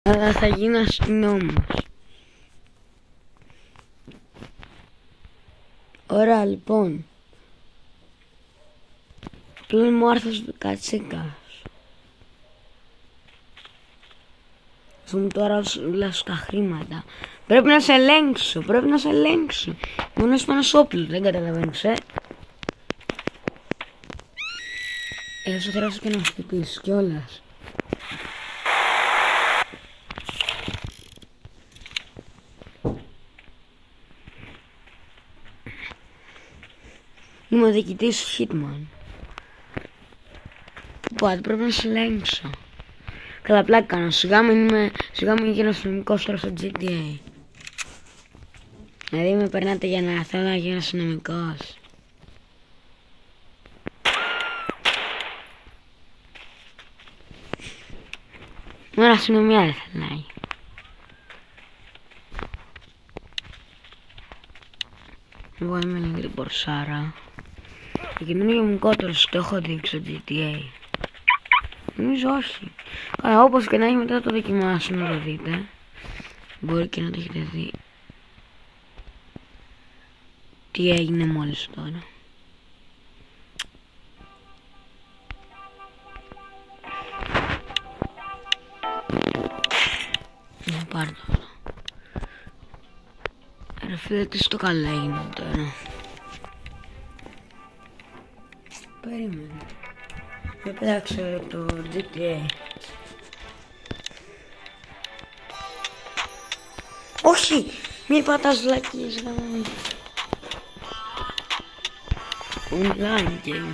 Αλλά θα γίνω αστυνόμος. Ωραία, λοιπόν. Πλέον μου άρθος κατσίκας. Θα μου τώρα όλα τα χρήματα. Πρέπει να σε ελέγξω, Μόνο είσαι πάνω όπλο, δεν καταλαβαίνεις, θα θεράσω και να χτυπήσεις κιόλας. Είμαι ο διοικητής Hitman. Οπότε πρέπει να σε ελέγξω. Καλά, πλάκα κάνω. Σιγά μην γίνω αστυνομικός τώρα στο GTA. Δηλαδή με περνάτε για να θέλω να γίνω αστυνομικός. Μόνο αστυνομία δεν θέλω να γίνει. Εγώ είμαι λίγη μπορσάρα. Το καινούργιο μου κότερος το έχω δείξει στο GTA. Νομίζω όχι. Αλλά όπως και να έχει, μετά το δοκιμάσω να το δείτε. Μπορεί και να το έχετε δει. Τι έγινε μόλις τώρα. Να πάρω το αυτό. Ρε φίλε, τι στο καλά είναι τώρα. Περίμενε. Να πετάξω το GTA. Όχι! Μη πατάς βλακίες, γάμο. Online game.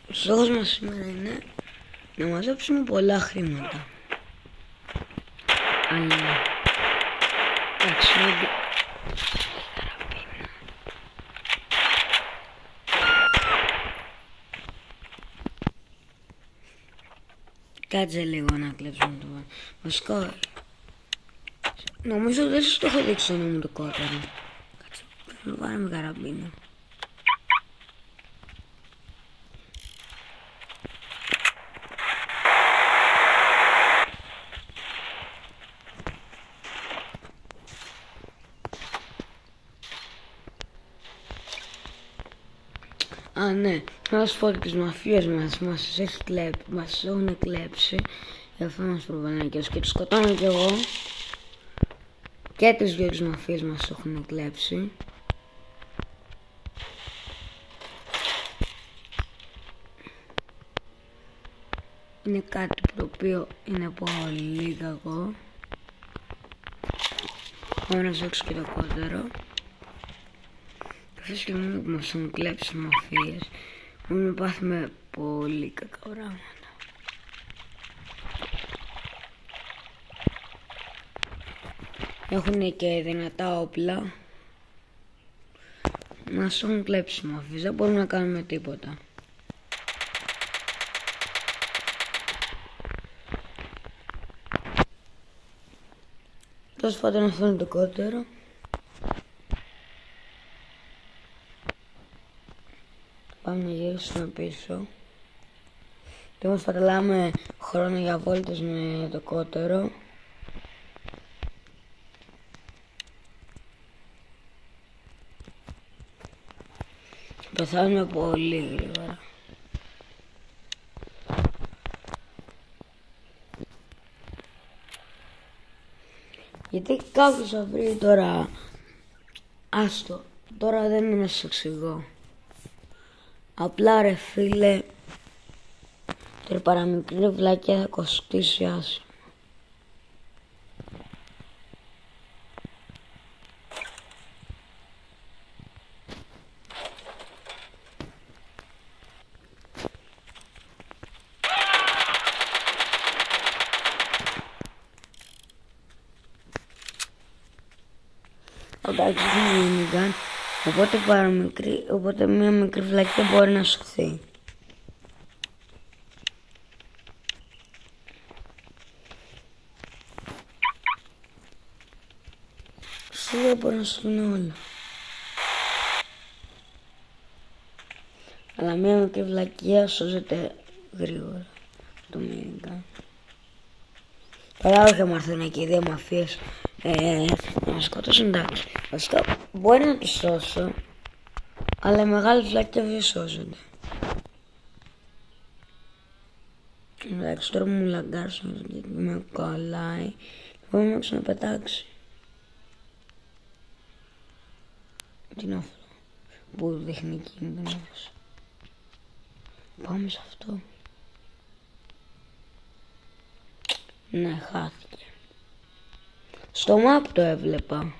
Ο στόχος μας σήμερα είναι να μαζέψουμε πολλά χρήματα. Αλλά εντάξει, κάτσε λίγο να κλέψουμε το βασικό. Νομίζω δεν σας το έχω δείξει να μου το κότερο. Κάτσε, πρέπει να πάρουμε καραμπίνα. Α, ναι, να σου πω ότι τις μαφίες μας έχουν κλέψει. Γι' αυτό μας προβανάκιας και τους σκοτώνω κι εγώ. Και τις δυο τις μαφίες μας έχουν κλέψει. Είναι κάτι το οποίο είναι πολύ κακό. Πάμε να ζώξω και το κότερο. Αυτή τη στιγμή που μας έχουν κλέψει μαφίες, έχουν πάθουμε πολύ κακά πράγματα. Έχουν και δυνατά όπλα. Μας έχουν κλέψει μαφίες, δεν μπορούμε να κάνουμε τίποτα. Τέλος πάντων, αυτό είναι το κότερο. Πάμε να γυρίσουμε πίσω. Τώρα σπαταλάμε χρόνο για βόλτες με το κότερο. Πεθάνουμε πολύ γρήγορα. Γιατί κάποιος θα βρει τώρα. Άστο, τώρα δεν είναι στο εξηγώ. Απλά ρε φίλε, τώρα παραμικρή βλακιά θα κοστίσει άσχημα. Εντάξει, δεν είναι οπότε μια μικρή βλακιά μπορεί να σωθεί. Σίγουρα μπορεί να σωθούν όλα. Αλλά μια μικρή βλακιά σώζεται γρήγορα. Το μήνυκα. Καλά, όχι άμα έρθουν εκεί οι δύο μαφίες να μας σκοτώσουν, εντάξει. Βασικά μπορεί να τους σώσω, αλλά οι μεγάλες βλακιά δεν σώζονται. Εντάξει, τώρα μου λαγκάρσουν γιατί με κολλάει. Μπορεί να ξαναπετάξει. Τι είναι αυτό που δείχνει κίνδυνος? Πάμε σε αυτό. Ναι, χάθηκε. Στο map το έβλεπα.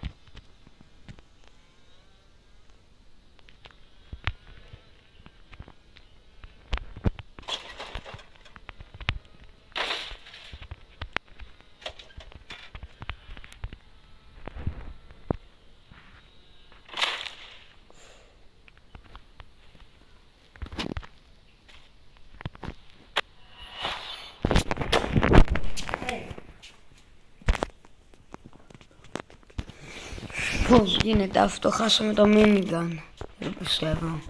Πώς γίνεται αυτό, χάσαμε το minigun. Δεν πιστεύω.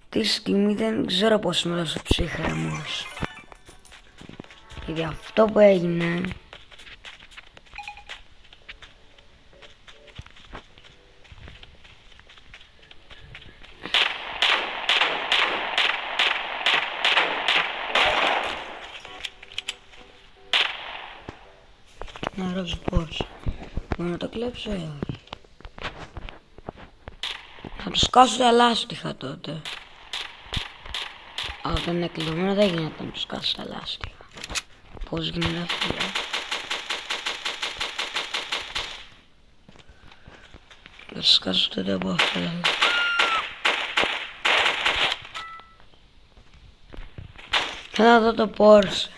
Τη στιγμή δεν ξέρω πώς είμαι τόσο ψύχρεμος. Γιατί αυτό που έγινε... Να ρωτήσω πώς. Μπορώ να το κλέψω ή όχι? Θα τους σκάσω τα λάστιχα τότε. Αλλά όταν είναι κλειδωμένο δεν γίνεται να τους σκάσω τα λάστιχα. Πώς γίνεται αυτό? Θα τους σκάσω τότε από αυτό. Θα δω το Porsche.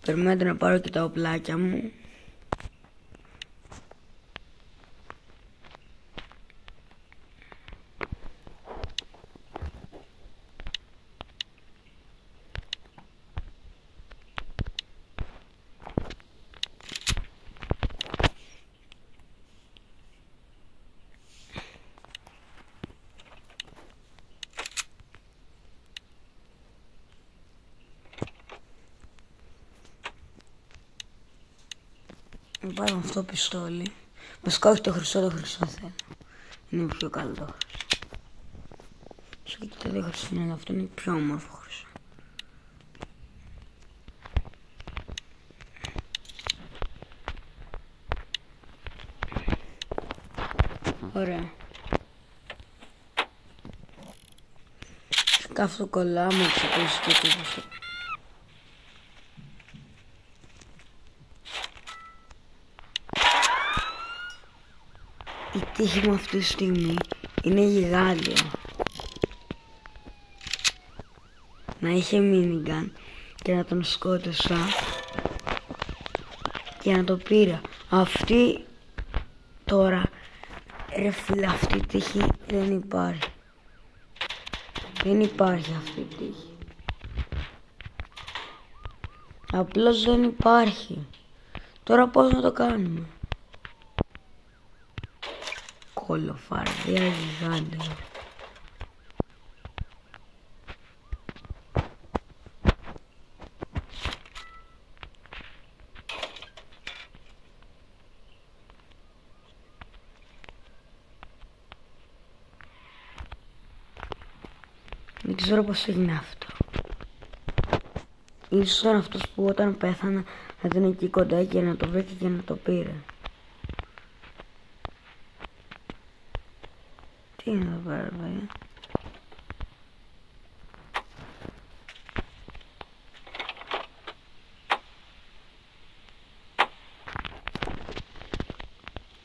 Περιμένετε να πάρω και τα οπλάκια μου. Πάρω αυτό το πιστόλι. Βασικά όχι το χρυσό θέλω. Είναι πιο καλό το χρυσό. Σου και τα δύο χρυσό είναι, αλλά αυτό είναι πιο όμορφο χρυσό. Ωραία. Σκάφτο κολλά μου εξοπλίσει και τίποτα. Η τύχη μου αυτή τη στιγμή είναι γιγάντια. Να είχε minigun και να τον σκότωσα και να το πήρα. Αυτή τώρα, ρε φίλε, αυτή η τύχη δεν υπάρχει. Δεν υπάρχει αυτή η τύχη. Απλώς δεν υπάρχει. Τώρα πώς να το κάνουμε? Κολοφαρδία γιγάντια. Δεν ξέρω πώς έγινε αυτό. Ίσως ήταν αυτός που όταν πέθανε να ήταν εκεί κοντά και να το βρήκε και να το πήρε. Τι είναι εδώ πέρα, παιδιά?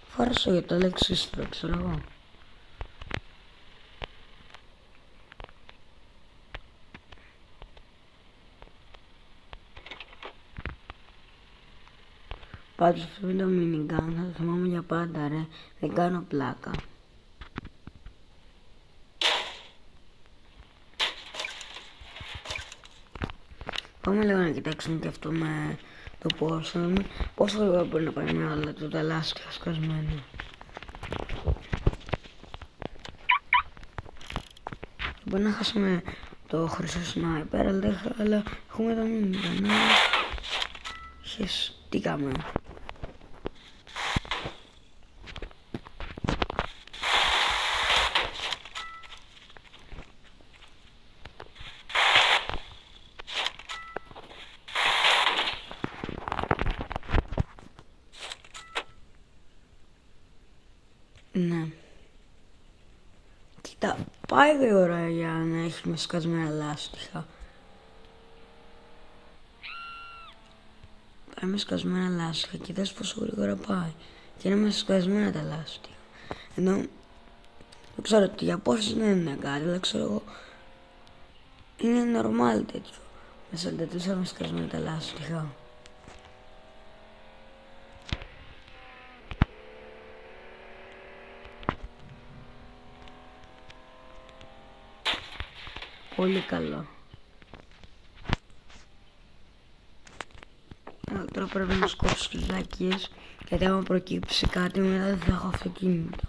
Φάρσω για το λεξίστρο, ξέρω εγώ. Πάντως αυτό με το minigun θα το θυμάμαι για πάντα, ρε. Δεν κάνω πλάκα. Πάμε λίγο να κοιτάξουμε και αυτό με το πόσο γρήγορα μπορεί να πάει με όλα τα λάστιχα σκασμένα. Μπορεί να χάσουμε το χρυσό σνάιπερ, αλλά έχουμε το minigun. Χεστήκαμε. Ναι. Κοίτα, πάει γρήγορα για να έχουμε σκασμένα λάστιχα. Πάει με σκασμένα λάστιχα και δες πόσο γρήγορα πάει. Και είναι με σκασμένα τα λάστιχα. Ενώ, δεν ξέρω τι, για πόσες δεν είναι κάτι, αλλά ξέρω εγώ, είναι normal τέτοιο. Με 44 με σκασμένα τα λάστιχα. Πολύ καλό. Τώρα πρέπει να σκόψω τις λακίες, γιατί άμα προκύψει κάτι μετά δεν θα έχω αυτοκίνητο.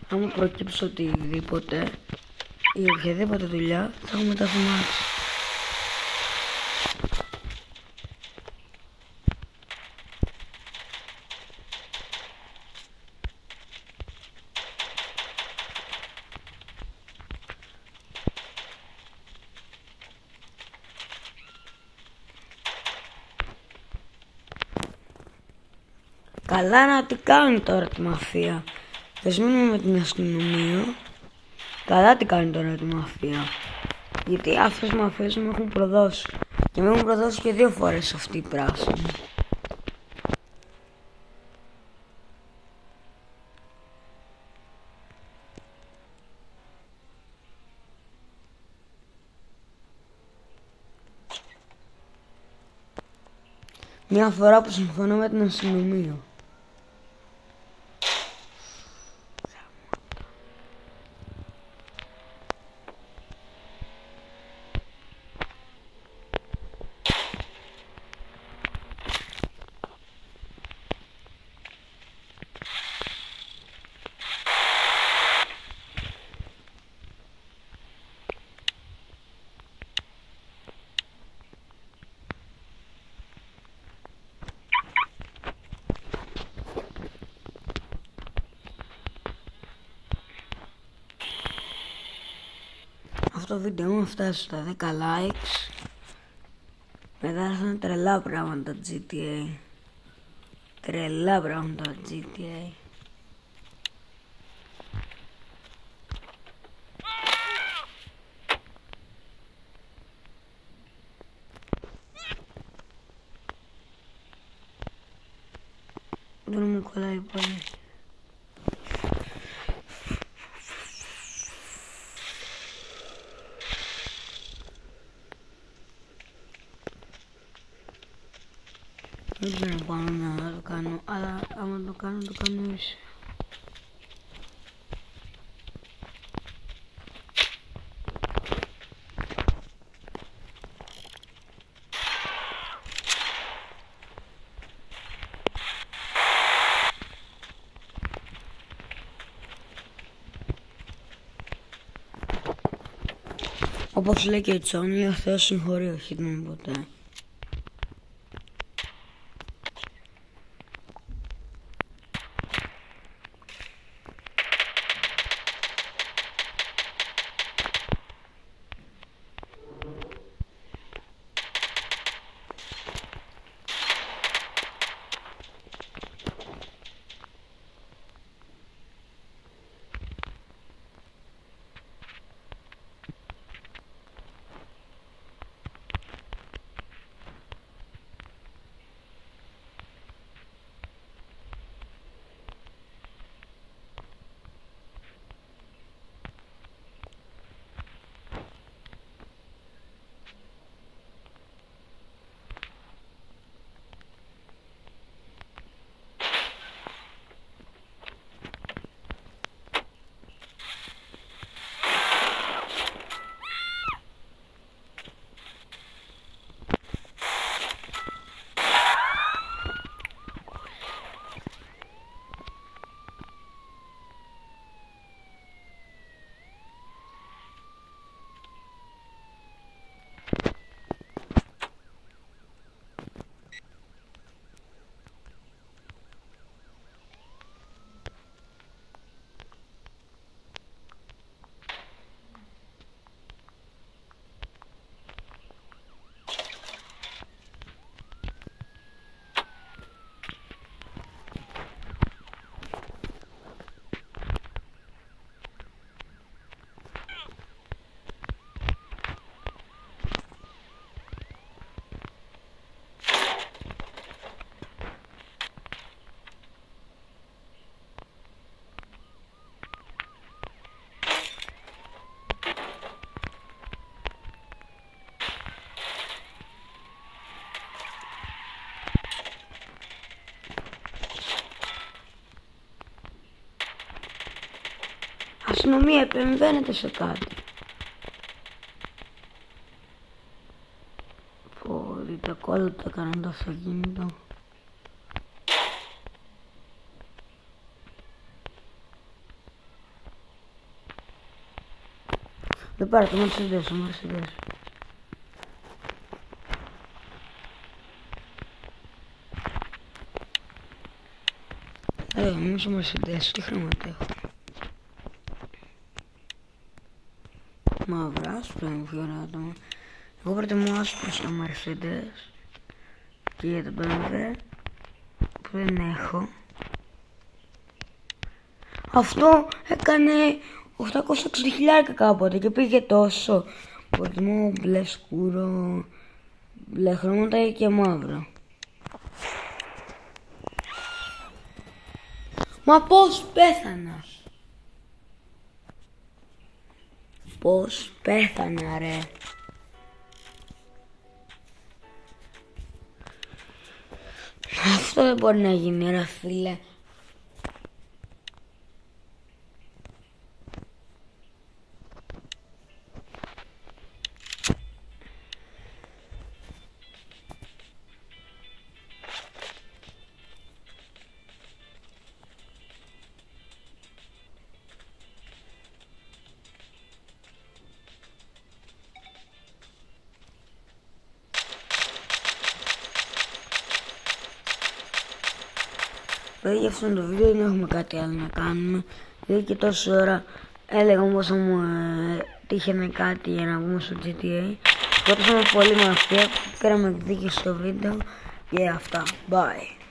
Άμα προκύψει οτιδήποτε ή οποιαδήποτε δουλειά θα έχουμε τα θυμάξει. Καλά να τι κάνει τώρα τη μαφία. Θες μείνουμε με την αστυνομία. Καλά τι κάνει τώρα τη μαφία. Γιατί αυτές οι μαφίες με έχουν προδώσει. Και με έχουν προδώσει και 2 φορές αυτή η πράσινη. Μια φορά που συμφωνώ με την αστυνομία. Αυτό το βίντεο μου φτάσει στα 10 likes. Μετά θα είναι τρελά πράγματα GTA. Τρελά πράγματα GTA. Δεν μου κολλάει πολύ. Δεν ξέρω πάνω να το κάνω, αλλά άμα το κάνω ίσιο. Όπως λέει και η Τσόνη, ο Θεός συγχωρεί, όχι τον ποτέ. αστυνομία επεμβαίνεται σε κάτι. Πω, δείτε κόλλητα έκαναν το αυτοκίνητο. Δεν πάρε το Mercedes, ο Mercedes. Όμως ο Mercedes, τι χρήματα έχω. Μαύρα, άσπρα είναι πιο ωραία άτομα. Εγώ προτιμώ άσπρο στο Mercedes και για το BMW που δεν έχω. Αυτό έκανε 860.000 κάποτε και πήγε τόσο. Προτιμώ μπλε σκούρο, μπλε χρώματα και μαύρο. Μα πώς πέθανα. Πώς πέθανα ρε. Αυτό δεν μπορεί να γίνει ρε φίλε. Για αυτό το βίντεο δεν έχουμε κάτι άλλο να κάνουμε. Δηλαδή και τόση ώρα έλεγα όμως θα μου τύχαινε κάτι για να βγούμε στο GTA. Σκότωσαμε πολύ με αυτή, πήραμε εκδίκηση στο βίντεο και αυτά. Bye.